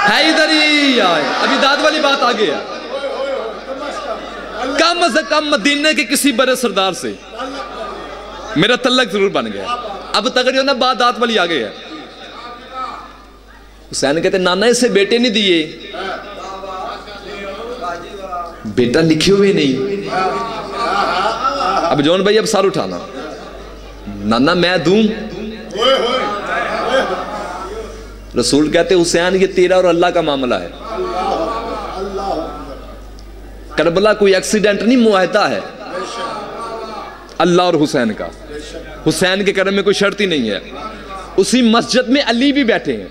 ہے ادھر ہی آئے. ابھی داد والی بات آگے ہے. کم از کم مدینے کے کسی بڑے سردار سے میرا تعلق ضرور بن گیا. اب تک جو نا بات داد والی آگے ہے. حسین کہتے نانا اسے بیٹے نہیں دیے, بیٹا لکھے ہوئے نہیں. اب جون بھائی اب سار اٹھانا, نانا میں دوں. رسول کہتے حسین یہ تیرا اور اللہ کا معاملہ ہے. کربلا کوئی ایکسیڈنٹ نہیں, معاہدہ ہے اللہ اور حسین کا. حسین کے کرم میں کوئی شرط ہی نہیں ہے. اسی مسجد میں علی بھی بیٹھے ہیں.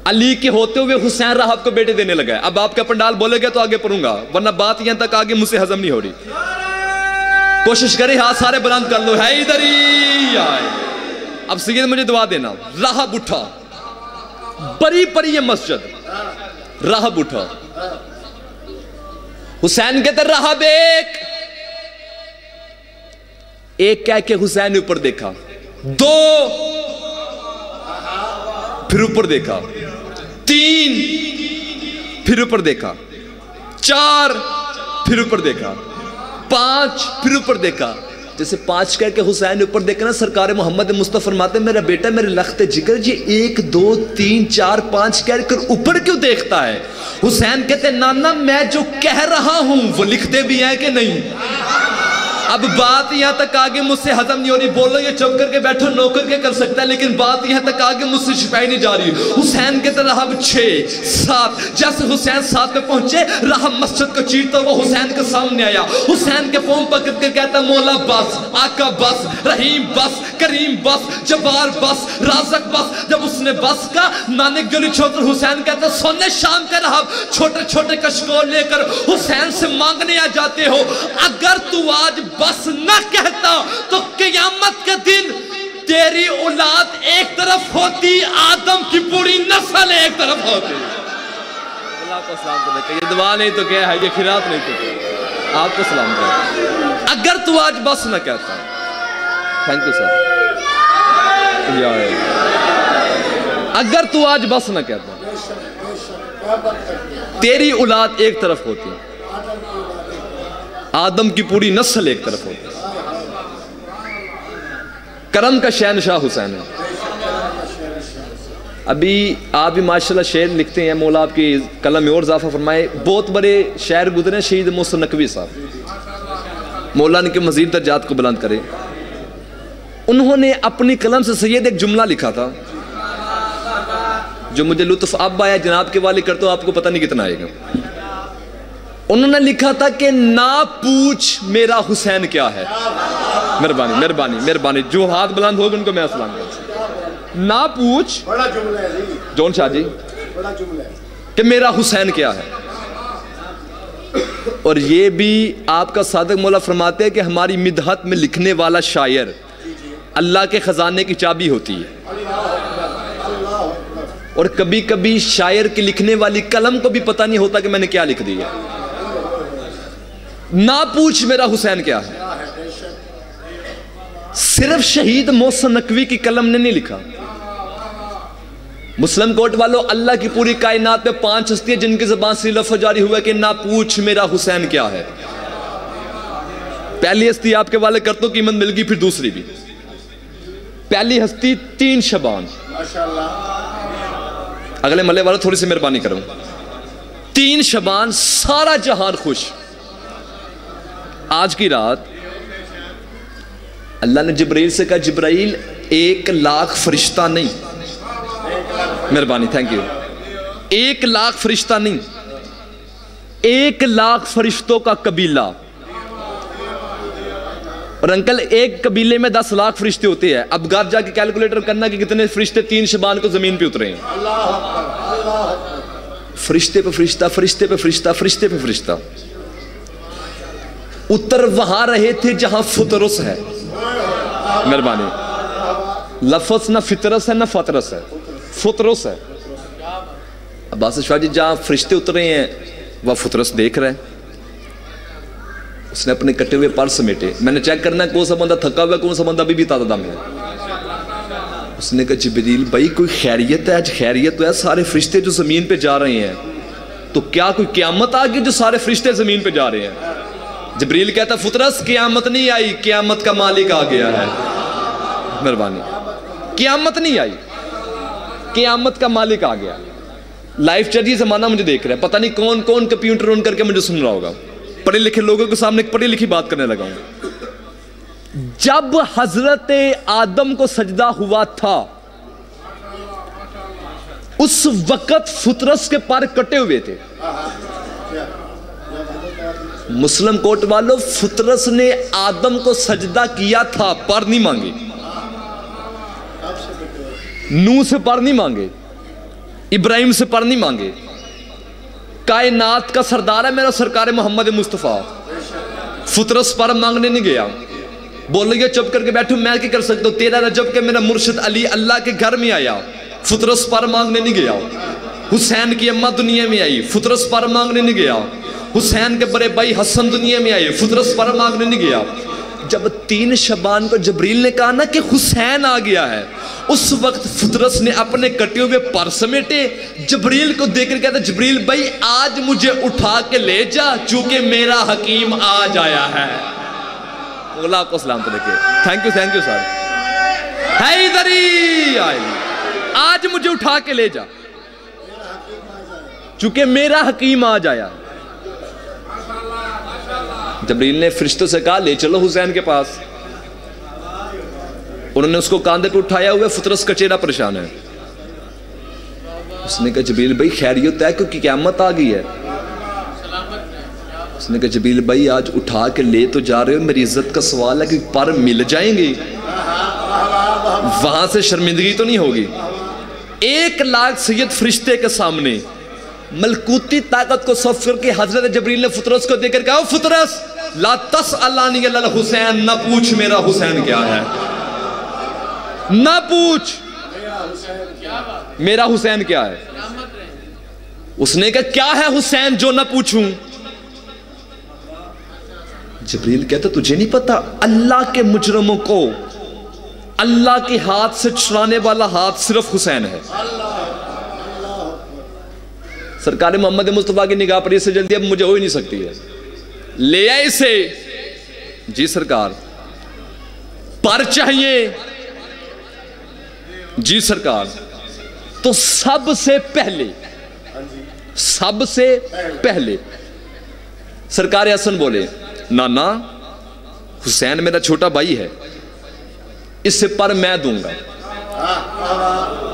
علی کے ہوتے ہوئے حسین راہب کو بیٹے دینے لگا ہے. اب آپ کا پنڈال بولے گا تو آگے پڑھوں گا, ورنہ بات یہاں تک آگے مجھ سے ہضم نہیں ہو رہی. کوشش کریں ہاتھ سارے بلند کر لو. ہے ادھر ہی آئے. اب سید مجھے دعا دینا. راہب اٹھا, بڑی پڑی یہ مسجد. راہب اٹھا. حسین کہتے راہب ایک کہہ کے حسین نے اوپر دیکھا. دو, پھر اوپر دیکھا. تین, پھر اوپر دیکھا. چار, پھر اوپر دیکھا. پانچ, پھر اوپر دیکھا. جیسے پانچ کہہ کے حسین اوپر دیکھا نا, سرکار محمد مصطفیٰ فرماتے میرا بیٹا میرے لخت جگر جی ایک دو تین چار پانچ کہہ کر اوپر کیوں دیکھتا ہے؟ حسین کہتے نانا میں جو کہہ رہا ہوں وہ لکھتے بھی ہیں کہ نہیں؟ اب بات یہاں تک آگے مجھ سے ہضم نہیں ہو رہی. بولو یہ چپ کر کے بیٹھو, نوکر کے کر سکتا ہے, لیکن بات یہاں تک آگے مجھ سے شفائی نہیں جا رہی. حسین کے طرح اب 6 7 جیسے حسین 7 پہ پہنچے, راہ مسجد کو چیرتا وہ حسین کے سامنے آیا. حسین کے پاؤں پکڑ کے کہتا مولا بس, آقا بس, رحیم بس, کریم بس, جبار بس, رازق بس. جب اس نے بس کا نانک گلی چھوڑ کر حسین کہتا سونے شام کا راہ چھوٹے چھوٹے کشکول لے کر حسین سے مانگنے آ جاتے ہو. اگر تو آج بس نہ کہتا تو قیامت کے دن تیری اولاد ایک طرف ہوتی, آدم کی پوری نسل ایک طرف ہوتی. اللہ کو سلام کرے. یہ دعا نہیں تو کیا ہے, یہ خیرات نہیں تو کیا. آپ کو سلام کرے. اگر تو آج بس نہ کہتا. Thank you sir. اگر تو آج بس نہ کہتا تیری اولاد ایک طرف ہوتی, آدم کی پوری نسل ایک طرف ہوتی. کرم کا شہنشاہ حسین ہے. ابھی آپ بھی ماشاءاللہ شعر لکھتے ہیں, مولا آپ کی قلم میں اور اضافہ فرمائے. بہت بڑے شاعر گزرے شہید محسن نقوی صاحب, مولا ان کے مزید درجات کو بلند کرے. انہوں نے اپنی قلم سے سید ایک جملہ لکھا تھا جو مجھے لطف اب آیا, جناب کے والے کرتا ہوں آپ کو پتہ نہیں کتنا آئے گا. انہوں نے لکھا تھا کہ نہ پوچھ میرا حسین کیا ہے. مہربانی مہربانی مہربانی, جو ہاتھ بلند ہوگا ان کو میں اسلام کرتا. نہ پوچھ, بڑا جملہ ہے جی, جون شاہ جی, بڑا جملہ ہے کہ میرا حسین کیا ہے. اور یہ بھی آپ کا صادق مولا فرماتے ہیں کہ ہماری مدحت میں لکھنے والا شاعر اللہ کے خزانے کی چابی ہوتی ہے. اور کبھی کبھی شاعر کی لکھنے والی قلم کو بھی پتہ نہیں ہوتا کہ میں نے کیا لکھ دیا. نہ پوچھ میرا حسین کیا ہے. صرف شہید محسن نقوی کی قلم نے نہیں لکھا. مسلم کوٹ والوں, اللہ کی پوری کائنات میں 5 ہستیاں جن کی زبان سے لفظ جاری ہوا کہ نہ پوچھ میرا حسین کیا ہے. پہلی ہستی آپ کے والے کرتوں قیمت مل گئی, پھر دوسری بھی. پہلی ہستی 3 شبان. اگلے ملے والوں تھوڑی سی مہربانی کروں. 3 شبان سارا جہان خوش. آج کی رات اللہ نے جبرائیل سے کہا جبرائیل 1,00,000 فرشتہ نہیں, مہربانی تھینک یو, 1,00,000 فرشتہ نہیں, 1,00,000 فرشتوں کا قبیلہ. اور انکل ایک قبیلے میں 10,00,000 فرشتے ہوتے ہیں. اب گھر جا کے کیلکولیٹر کرنا کہ کتنے فرشتے 3 شبان کو زمین پہ اترے ہیں. فرشتے پہ فرشتہ, فرشتے پہ فرشتہ, فرشتے پہ فرشتہ. اتر وہاں رہے تھے جہاں فطرس ہے. مہربانی, لفظ نہ فطرس ہے نہ فطرس ہے, فطرس ہے. عباس شاہ جی جہاں فرشتے اترے ہیں وہ فطرس دیکھ رہے ہیں. اس نے اپنے کٹے ہوئے پر سمیٹے. میں نے چیک کرنا ہے کون سا بندہ تھکا ہوا ہے, کون سا بندہ ابھی بھی تازہ دم ہے. اس نے کہا جبریل بھائی کوئی خیریت ہے؟ آج خیریت تو ہے، سارے فرشتے جو زمین پہ جا رہے ہیں، تو کیا کوئی قیامت آ گئی جو سارے فرشتے زمین پہ جا رہے ہیں؟ جبریل کہتا فطرس قیامت نہیں آئی، قیامت کا مالک آ گیا ہے۔ مہربانی، قیامت نہیں آئی، قیامت کا مالک آ گیا۔ لائف چل رہی زمانہ مجھے دیکھ رہا ہے، پتہ نہیں کون کون کمپیوٹر آن کر کے مجھے سن رہا ہوگا۔ پڑھے لکھے لوگوں کے سامنے پڑھی لکھی بات کرنے لگا ہوں۔ جب حضرت آدم کو سجدہ ہوا تھا اس وقت فطرس کے پر کٹے ہوئے تھے۔ مسلم کوٹ والوں، فطرس نے آدم کو سجدہ کیا تھا، پر نہیں مانگے، نوح سے پر نہیں مانگے، ابراہیم سے پر نہیں مانگے۔ کائنات کا سردار ہے میرا سرکار محمد مصطفیٰ، فطرس پر مانگنے نہیں گیا۔ بولو گے چپ کر کے بیٹھو، میں کیا کر سکتا ہوں؟ 13 رجب کے میرا مرشد علی اللہ کے گھر میں آیا، فطرس پر مانگنے نہیں گیا۔ حسین کی اماں دنیا میں آئی، فطرس پر مانگنے نہیں گیا۔ حسین کے بڑے بھائی حسن دنیا میں آئے، فطرس پر مانگنے نہیں گیا۔ جب 3 شعبان کو جبریل نے کہا نا کہ حسین آ گیا ہے، اس وقت فطرس نے اپنے کٹے ہوئے پر سمیٹے، جبریل کو دیکھ کر کہتا جبریل بھائی آج مجھے اٹھا کے لے جا، چونکہ میرا حکیم آج آیا ہے۔ اللہ کو سلام تو لکھے، تھینک یو سر، حیدری آئی، آج مجھے اٹھا کے لے جا چونکہ میرا حکیم آج آیا۔ جبریل نے فرشتوں سے کہا لے چلو حسین کے پاس۔ انہوں نے اس کو کاندھے پہ اٹھایا ہوئے، فطرس کا چہرہ پریشان ہے۔ اس نے کہا جبریل بھائی خیریت ہے کیونکہ قیامت آ گئی ہے؟ اس نے کہا جبریل بھائی آج اٹھا کے لے تو جا رہے ہو، میری عزت کا سوال ہے کہ پر مل جائیں گے، وہاں سے شرمندگی تو نہیں ہوگی؟ 1 لاکھ سید فرشتے کے سامنے ملکوتی طاقت کو صف کر کے حضرت جبریل نے فطرس کو دیکھ کر کہا فطرس لا تسألانی علی الحسین، نہ پوچھ میرا حسین کیا ہے، نہ پوچھ میرا حسین کیا ہے۔ اس نے کہا کیا ہے حسین جو نہ پوچھوں؟ جبریل کہتا تجھے نہیں پتا اللہ کے مجرموں کو اللہ کے ہاتھ سے چھڑانے والا ہاتھ صرف حسین ہے۔ سرکار محمد مصطفیٰ کی نگاہ پر اس سے جلدی اب مجھے ہو ہی نہیں سکتی ہے، لے آئے اسے۔ جی سرکار، پر چاہیے؟ جی سرکار۔ تو سب سے پہلے سرکار حسن بولے نانا حسین میرا چھوٹا بھائی ہے، اس سے پر میں دوں گا۔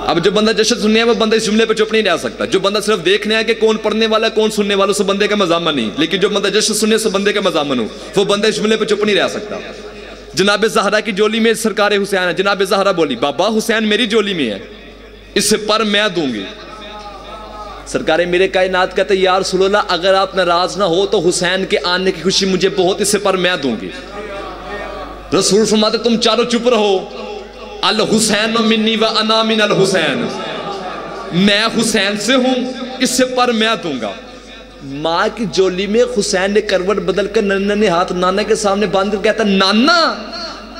اب جو بندہ جشن سننے ہے وہ بندہ اس جملے پہ چپ نہیں رہ سکتا۔ جو بندہ صرف دیکھنے ہے کہ کون پڑھنے والا ہے کون سننے والا، سو بندے کا مضامن نہیں، لیکن جو بندہ جشن سننے سو بندے کا مضامن ہو، وہ بندہ اس جملے پہ چپ نہیں رہ سکتا۔ جناب زہرا کی جولی میں سرکار حسین ہے، جناب زہرا بولی بابا حسین میری جولی میں ہے، اس سے پر میں دوں گی۔ سرکار میرے کائنات کہتے یا رسول اللہ اگر آپ ناراض نہ ہو تو حسین کے آنے کی خوشی مجھے بہت، اس سے پر میں دوں گی۔ رسول فرماتے تم چاروں چپ رہو، الحسین منی و انا من الحسین، میں حسین سے ہوں، اس سے پر میں دوں گا۔ ماں کی جولی میں حسین نے کروٹ بدل کر ننھے نے ہاتھ نانا کے سامنے باندھ کر کہتا نانا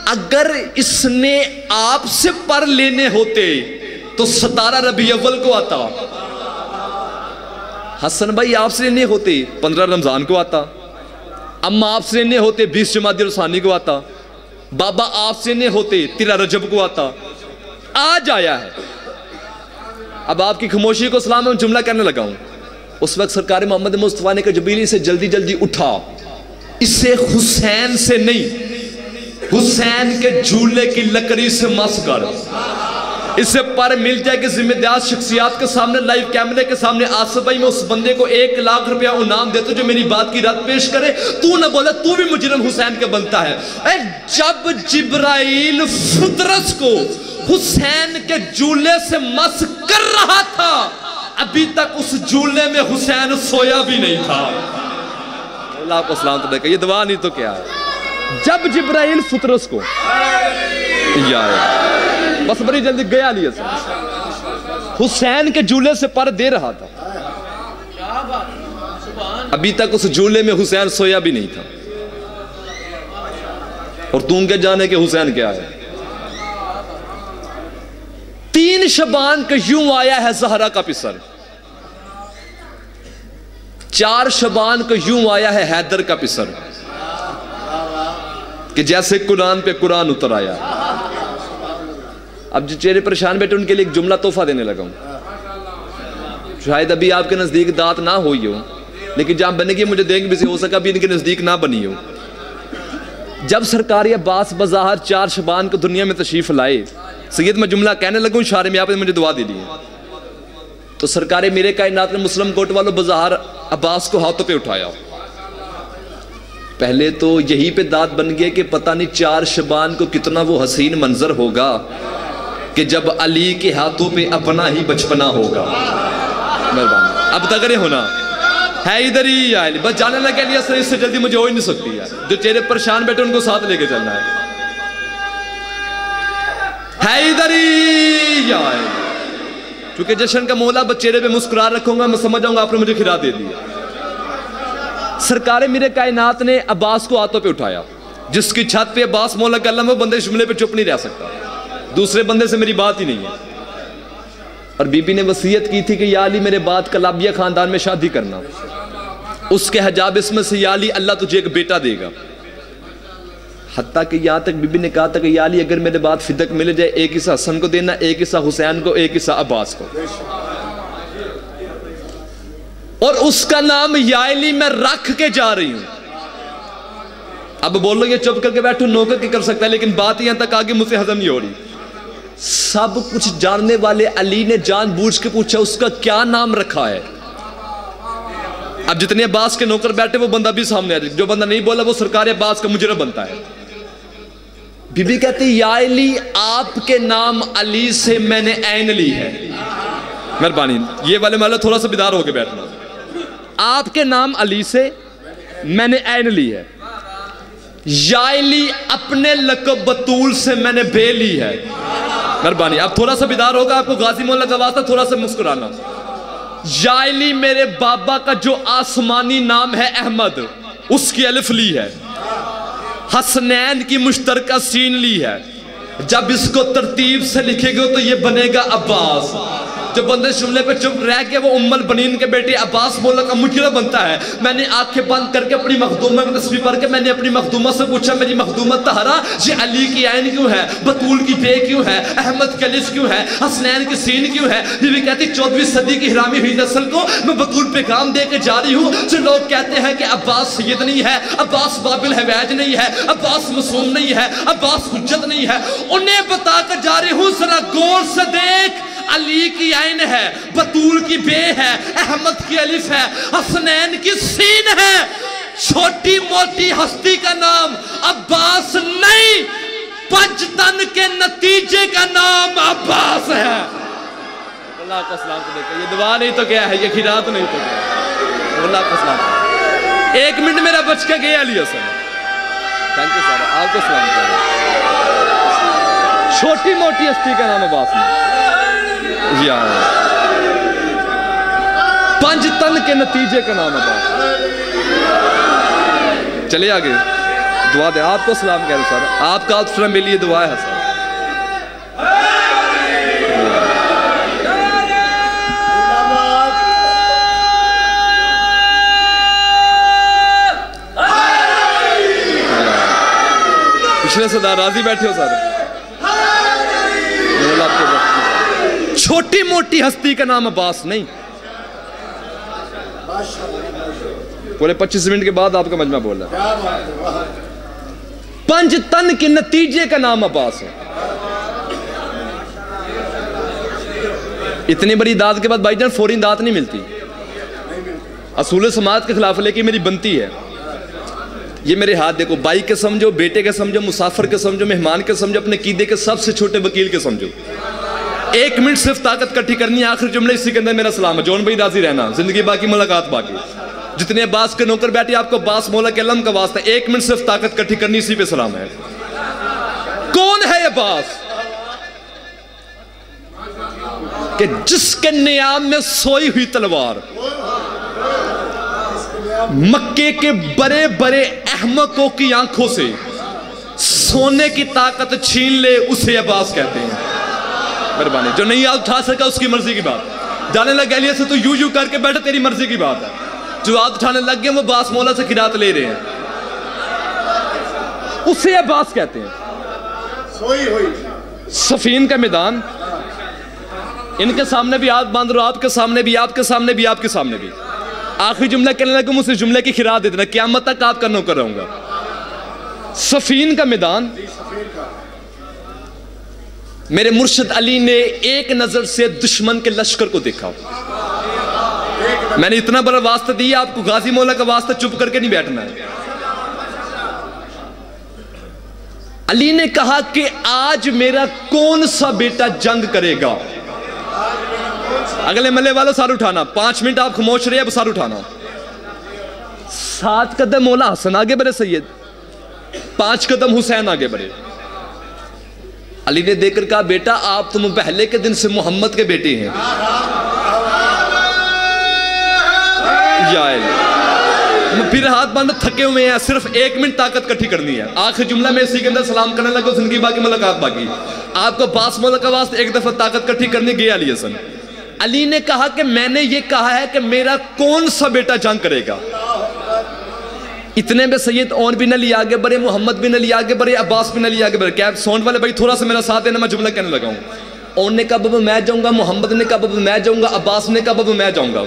اگر اس نے آپ سے پر لینے ہوتے تو 17 ربیع اول کو آتا، حسن بھائی آپ سے لینے ہوتے 15 رمضان کو آتا، اماں آپ سے لینے ہوتے 20 جمادی الثانی کو آتا، بابا آپ سے لینے ہوتے 13 رجب کو آتا، آج آیا ہے۔ اب آپ کی خاموشی کو سلام میں جملہ کرنے لگا ہوں۔ اس وقت سرکار محمد مصطفیٰ نے کہا جبریل سے جلدی جلدی اٹھا، اسے حسین سے نہیں حسین کے جھولے کی لکڑی سے مس کر، اسے پر مل جائے کہ ذمہ دار شخصیات کے سامنے لائیو کیمرے کے سامنے آصف بھائی میں اس بندے کو 1 لاکھ روپیہ انعام دیتا جو میری بات کی رد پیش کرے، تو نہ بولا تو بھی مجرم حسین کا بنتا ہے۔ جب جبرائیل فطرس کو حسین کے جھولے سے مس کر رہا تھا ابھی تک اس جھولے میں حسین سویا بھی نہیں تھا۔ اللہ کو سلام تو دیکھا، یہ دعا نہیں تو کیا ہے۔ جب جبرائیل فطرس کو بس بڑی جلدی گیا لیے حسین کے جھولے سے پر دے رہا تھا، ابھی تک اس جھولے میں حسین سویا بھی نہیں تھا، اور تم کے جانے کہ حسین کیا ہے۔ 3 شبان کا یوں آیا ہے زہرا کا پسر، 4 شبان کا یوں آیا ہے حیدر کا پسر، کہ جیسے قرآن پہ قرآن اتر آیا۔ اب جو چہرے پریشان بیٹھے ان کے لیے ایک جملہ تحفہ دینے لگا ہوں، شاید ابھی آپ کے نزدیک دات نہ ہوئی ہو، لیکن جہاں بنے گی مجھے دیکھ بھی سے ہو سکا بھی ان کے نزدیک نہ بنی ہو۔ جب سرکار عباس بظاہر 4 شبان کو دنیا میں تشریف لائے، سید میں جملہ کہنے لگوں، اشارے میں آپ نے مجھے دعا دی دی، تو سرکار میرے کائنات نے مسلم کوٹ والوں بظاہر عباس کو ہاتھوں پہ اٹھایا۔ پہلے تو یہی پہ داد بن گیا کہ پتہ نہیں 4 شبان کو کتنا وہ حسین منظر ہوگا کہ جب علی کے ہاتھوں پہ اپنا ہی بچپنا ہوگا۔ مہربانی، اب تک نہیں ہونا ہے ادھر ہی یا علی، بس جانے لگے علی اس سے جلدی مجھے ہو ہی نہیں سکتی ہے، جو چہرے پریشان بیٹھے ان کو ساتھ لے کے چلنا ہے ادھر ہی یا علی۔ چونکہ جشن کا مولا بس چہرے پہ مسکرا رکھوں گا، میں سمجھ جاؤں گا آپ نے مجھے کھلا دے دیا۔ سرکار میرے کائنات نے عباس کو ہاتھوں پہ اٹھایا، جس کی چھت پہ عباس مولا کا علم ہے، وہ بندے جملے پہ چپ نہیں رہ سکتا، دوسرے بندے سے میری بات ہی نہیں ہے۔ اور بی بی نے وصیت کی تھی کہ یا علی میرے بعد کلابیہ خاندان میں شادی کرنا، اس کے حجاب اس میں سے یا علی اللہ تجھے ایک بیٹا دے گا۔ حتیٰ کہ یہاں تک بی بی نے کہا تھا کہ یا علی اگر میرے بعد فدق ملے جائے، ایک حصہ حسن کو دینا، ایک حصہ حسین کو، ایک حصہ عباس کو، اور اس کا نام یا علی میں رکھ کے جا رہی ہوں۔ اب بولو یہ چپ کر کے بیٹھو نوکر کی کر سکتا ہے، لیکن بات یہاں تک آگے مجھ سے ہضم نہیں ہو رہی۔ سب کچھ جاننے والے علی نے جان بوجھ کے پوچھا اس کا کیا نام رکھا ہے۔ اب جتنے عباس کے نوکر بیٹھے وہ بندہ بھی سامنے آ جائے، جو بندہ نہیں بولا وہ سرکار عباس کا مجرم بنتا ہے۔ بی بی کہتی یا علی آپ کے نام علی سے میں نے عین لی ہے۔ مہربانی یہ والے محلہ تھوڑا سا بیدار ہو کے بیٹھنا، آپ کے نام علی سے میں نے عین لی ہے۔ یا علی اپنے لقب بطول سے میں نے بے لی ہے۔ مہربانی اب تھوڑا سا بیدار ہوگا، آپ کو غازی مولا کا واسطہ تھوڑا سا مسکرانا۔ یا علی میرے بابا کا جو آسمانی نام ہے احمد، اس کی الف لی ہے، حسنین کی مشترکہ سین لی ہے، جب اس کو ترتیب سے لکھے گے تو یہ بنے گا عباس۔ جو بندے جملے پہ چپ رہ کے وہ ام البنین کے بیٹے عباس مولا کا مجرم بنتا ہے۔ میں نے آنکھیں بند کر کے اپنی مخدومہ کی تصویر پڑھ کے میں نے اپنی مخدومہ سے پوچھا میری مخدومہ طہرہ یہ علی کی عین کیوں ہے، بطول کی بے کیوں ہے، احمد کی الف کیوں ہے، حسنین کی سین کیوں ہے؟ یہ بھی کہتی 14ویں صدی کی ہرامی ہوئی نسل کو میں بطول پیغام دے کے جا رہی ہوں۔ جو لوگ کہتے ہیں کہ عباس سید نہیں ہے، عباس بابل حویج نہیں ہے، عباس معصوم نہیں ہے، عباس حجت نہیں ہے، انہیں بتا کر جا رہی ہوں ذرا غور سے دیکھ، علی کی عین ہے، بطول کی بے ہے، احمد کی الف ہے، حسنین کی سین ہے۔ چھوٹی موٹی ہستی کا نام عباس نہیں، 5 تن کے نتیجے کا نام عباس ہے۔ اللہ کا سلام تو دیکھا، یہ دعا نہیں تو کیا ہے، یہ خیرات نہیں تو کیا ہے۔ اللہ کا سلام، 1 منٹ میرا بچ کے گیا علی حسن، تھینک یو صاحب، آپ کو سلام کیا۔ چھوٹی موٹی ہستی کا نام عباس نہیں، 5 تن کے نتیجے کا نام عباس۔ چلے آگے دعا دے، آپ کو سلام کہہ رہے سر، آپ کا آتفرہ میرے لیے دعا ہے سر۔ پچھلے صدا راضی بیٹھے ہو سر، چھوٹی موٹی ہستی کا نام عباس نہیں۔ پورے 25 منٹ کے بعد آپ کا مجمع بول رہا ہے، 5 تن کے نتیجے کا نام عباس ہے۔ اتنی بڑی داد کے بعد بھائی جان فوری داد نہیں ملتی، اصول سماعت کے خلاف لے کے میری بنتی ہے۔ یہ میرے ہاتھ دیکھو، بھائی کے سمجھو، بیٹے کے سمجھو، مسافر کے سمجھو، مہمان کے سمجھو، اپنے قیدے کے سب سے چھوٹے وکیل کے سمجھو۔ 1 منٹ صرف طاقت کٹھی کرنی ہے، آخر جملے اسی کے اندر میرا سلام ہے۔ جون بھائی راضی رہنا، زندگی باقی ملاقات باقی۔ جتنے عباس کے نوکر بیٹھے آپ کو عباس مولا کے علم کا واسطہ، 1 منٹ صرف طاقت کٹھی کرنی، اسی پہ سلام ہے۔ کون ہے عباس؟ کہ جس کے نیام میں سوئی ہوئی تلوار مکے کے بڑے بڑے احمقوں کی آنکھوں سے سونے کی طاقت چھین لے، اسے عباس کہتے ہیں۔ مہربانی. جو نہیں ہاتھ اٹھا سکا اس کی مرضی کی بات. جانے لگ گیا سے تو یوں کر کے بیٹھا, تیری مرضی کی بات ہے. جو ہاتھ اٹھانے لگ گئے وہ باس مولا سے خیرات لے رہے ہیں, اسے عباس کہتے ہیں. سوئی ہوئی صفین کا میدان, ان کے سامنے بھی ہاتھ باندھ رہا, آپ کے سامنے بھی, آپ کے سامنے بھی, آپ کے سامنے بھی. آخری جملہ کہنے لگا مجھ سے جملے کی خیرات دے دینا, قیامت تک آپ کا نوکر رہوں گا. صفین کا میدان. میرے مرشد علی نے ایک نظر سے دشمن کے لشکر کو دیکھا. میں نے اتنا بڑا واسطہ دیا آپ کو, غازی مولا کا واسطہ چپ کر کے نہیں بیٹھنا ہے. علی نے کہا کہ آج میرا کون سا بیٹا جنگ کرے گا. اگلے ملے والوں سار اٹھانا, 5 منٹ آپ خاموش رہے, اب سار اٹھانا. 7 قدم مولا حسن آگے بڑھے سید, 5 قدم حسین آگے بڑھے. علی نے دیکھ کر کہا بیٹا آپ تم پہلے کے دن سے محمد کے بیٹے ہیں. یا پھر ہاتھ باندھو, تھکے ہوئے ہیں, صرف 1 منٹ طاقت کٹھی کرنی ہے. آخری جملہ میں اسی کے اندر سلام کرنے لگا, زندگی باقی ملاقات باقی. آپ کو باس مولا کا واسطہ ایک دفعہ طاقت کٹھی کرنی گیا علی حسن. علی نے کہا کہ میں نے یہ کہا ہے کہ میرا کون سا بیٹا جنگ کرے گا. اتنے میں سید اور بھی نہ لیا آگے بڑھے, محمد بھی نہ لیا آگے بڑھے, عباس بھی نہ لیا آگے بڑھے. کیا ساؤنڈ والے بھائی تھوڑا سا میرا ساتھ دینا, میں جملہ کہنے لگا ہوں. اور نے کہا بابا میں جاؤں گا, محمد نے کہا بابا میں جاؤں گا, عباس نے کہا بابا میں جاؤں گا.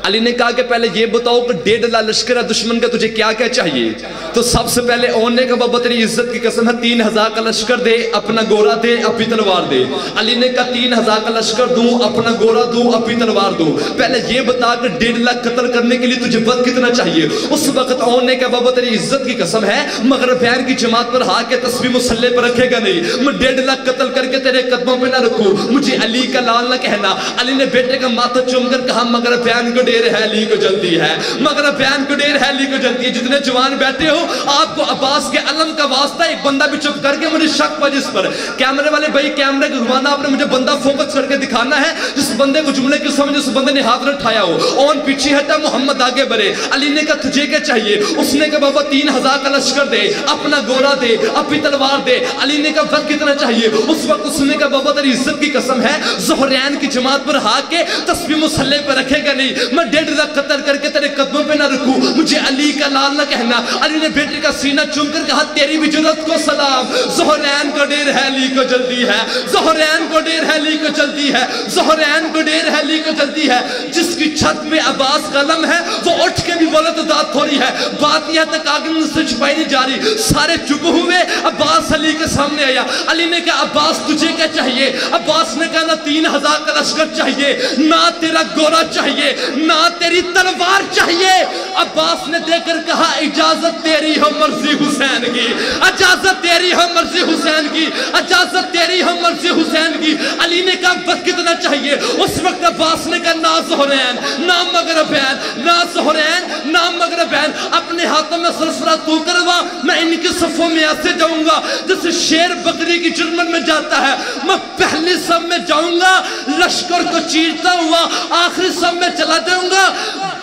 علی نے کہا کہ پہلے یہ بتاؤ کہ 1.5 لاکھ لشکر ہے دشمن کا, تجھے کیا کیا چاہیے. تو سب سے پہلے اون نے کہا بابا تیری عزت کی قسم ہے 3000 کا لشکر دے, اپنا گورا دے, اپنی تلوار دے. علی نے کہا 3000 کا لشکر دوں, اپنا گورا دوں, اپنی تلوار دوں. پہلے یہ بتا کہ 1.5 لاکھ قتل کرنے کے لیے تجھے وقت کتنا چاہیے. اس وقت اون نے کہا بابا تیری عزت کی قسم ہے مگر بہن کی جماعت پر ہا کے تسبیح مسلح پر رکھے گا نہیں, میں 1.5 لاکھ قتل کر کے تیرے قدموں پہ نہ رکھوں, مجھے علی کا لال نہ کہنا. علی نے بیٹے کا ماتھا چوم کر کہا مگر بہن کو ڈیر ہے علی کو جلدی ہے, مگر بیان کو ڈیر ہے علی کو جلدی ہے. جتنے جوان بیٹھے ہو آپ کو عباس کے علم کا واسطہ, ایک بندہ بھی چپ کر کے مجھے شک پا جس پر کیمرے والے بھائی کیمرے کو گھمانا, آپ نے مجھے بندہ فوکس کر کے دکھانا ہے جس بندے کو جملے کی سمجھ اس بندے نے ہاتھ نہ اٹھایا ہو. اون پیچھے ہٹا, محمد آگے بڑھے. علی نے کہا تجھے کیا چاہیے. اس نے کہا بابا 3000 کا لشکر دے, اپنا گورا دے, اپنی تلوار دے. علی نے کہا وقت کتنا چاہیے. اس وقت اس نے کہا بابا تیری عزت کی قسم ہے زہرین کی جماعت پر ہا کے تسبیح مسلح پر رکھے گا نہیں, میں 1.5 لاکھ قتل کر کے تیرے قدموں پہ نہ رکھوں, مجھے علی کا لال نہ کہنا. علی نے بیٹے کا سینہ چوم کر کہا تیری بھی جرات کو سلام, زہرین کو ڈیر ہے علی کو جلدی ہے, زہرین کو ڈیر ہے علی کو جلدی ہے, زہرین کو ڈیر ہے علی کو جلدی ہے. جس کی چھت میں عباس کا علم ہے وہ اٹھ کے بھی بولے تو داد تھوڑی ہے. بات یہ تک آگے ان سے چھپائی نہیں جا رہی. سارے چپ ہوئے, عباس علی کے سامنے آیا. علی نے کہا عباس تجھے کیا چاہیے. عباس نے کہا نہ 3000 کا لشکر چاہیے, نہ تیرا گورا چاہیے, نہ تیری تلوار چاہیے. عباس نے دے کر کہا اجازت تیری ہو مرضی حسین کی, اجازت تیری ہو مرضی حسین کی, اجازت تیری ہو مرضی حسین کی. علی نے کہا وقت کتنا چاہیے. اس وقت عباس نے کہا نہ زہرین نہ مغربین, نہ زہرین نہ مغربین. اپنے ہاتھوں میں سلسلہ تو کروا, میں ان کے صفوں میں ایسے جاؤں گا جیسے شیر بکری کی جرمن میں جاتا ہے. میں پہلی صف میں جاؤں گا, لشکر کو چیرتا ہوا آخری صف میں چلا جاؤں گا.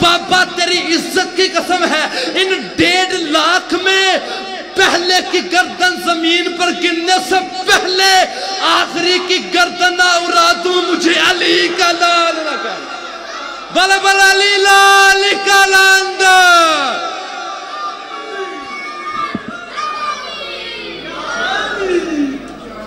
بابا تیری عزت کی قسم ہے ان 1.5 لاکھ میں پہلے کی گردن زمین پر گرنے سے پہلے آخری کی گردن نہ اڑا دوں, مجھے علی کا لال نہ کہنا. بلا بلا علی لال کا لال.